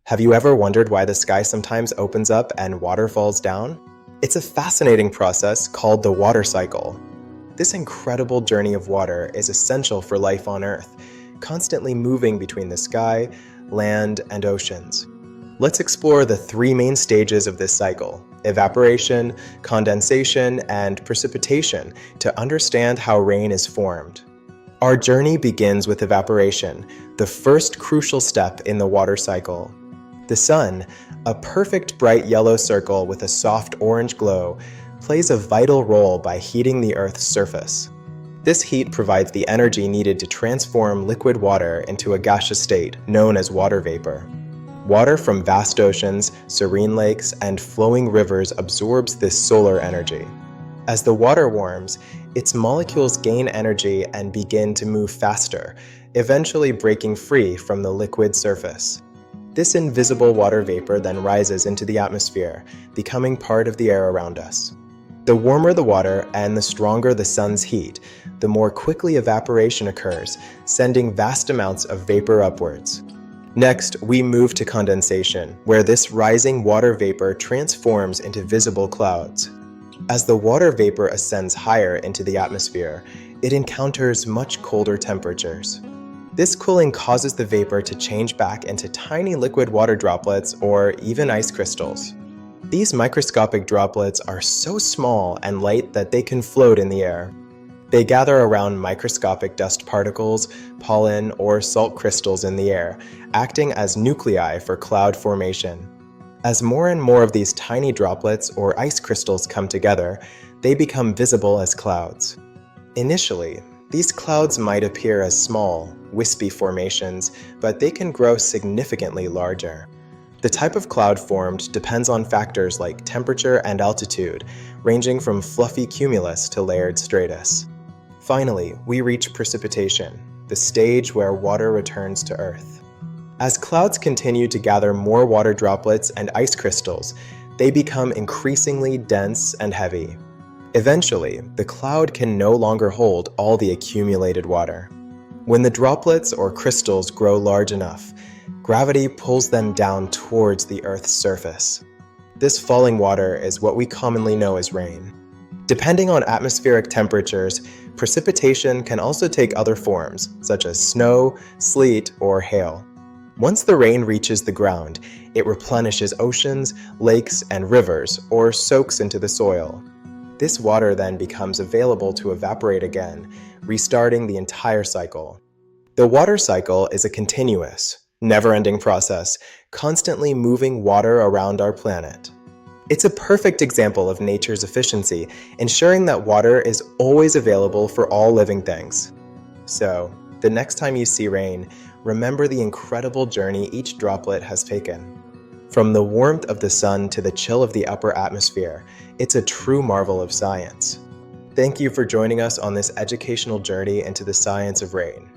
Have you ever wondered why the sky sometimes opens up and water falls down? It's a fascinating process called the water cycle. This incredible journey of water is essential for life on Earth, constantly moving between the sky, land, and oceans. Let's explore the three main stages of this cycle: evaporation, condensation, and precipitation, to understand how rain is formed. Our journey begins with evaporation, the first crucial step in the water cycle. The sun, a perfect bright yellow circle with a soft orange glow, plays a vital role by heating the Earth's surface. This heat provides the energy needed to transform liquid water into a gaseous state known as water vapor. Water from vast oceans, serene lakes, and flowing rivers absorbs this solar energy. As the water warms, its molecules gain energy and begin to move faster, eventually breaking free from the liquid surface. This invisible water vapor then rises into the atmosphere, becoming part of the air around us. The warmer the water and the stronger the sun's heat, the more quickly evaporation occurs, sending vast amounts of vapor upwards. Next, we move to condensation, where this rising water vapor transforms into visible clouds. As the water vapor ascends higher into the atmosphere, it encounters much colder temperatures. This cooling causes the vapor to change back into tiny liquid water droplets or even ice crystals. These microscopic droplets are so small and light that they can float in the air. They gather around microscopic dust particles, pollen, or salt crystals in the air, acting as nuclei for cloud formation. As more and more of these tiny droplets or ice crystals come together, they become visible as clouds. Initially, these clouds might appear as small, wispy formations, but they can grow significantly larger. The type of cloud formed depends on factors like temperature and altitude, ranging from fluffy cumulus to layered stratus. Finally, we reach precipitation, the stage where water returns to Earth. As clouds continue to gather more water droplets and ice crystals, they become increasingly dense and heavy. Eventually, the cloud can no longer hold all the accumulated water. When the droplets or crystals grow large enough, gravity pulls them down towards the Earth's surface. This falling water is what we commonly know as rain. Depending on atmospheric temperatures, precipitation can also take other forms, such as snow, sleet, or hail. Once the rain reaches the ground, it replenishes oceans, lakes, and rivers, or soaks into the soil. This water then becomes available to evaporate again, restarting the entire cycle. The water cycle is a continuous, never-ending process, constantly moving water around our planet. It's a perfect example of nature's efficiency, ensuring that water is always available for all living things. So, the next time you see rain, remember the incredible journey each droplet has taken. From the warmth of the sun to the chill of the upper atmosphere, it's a true marvel of science. Thank you for joining us on this educational journey into the science of rain.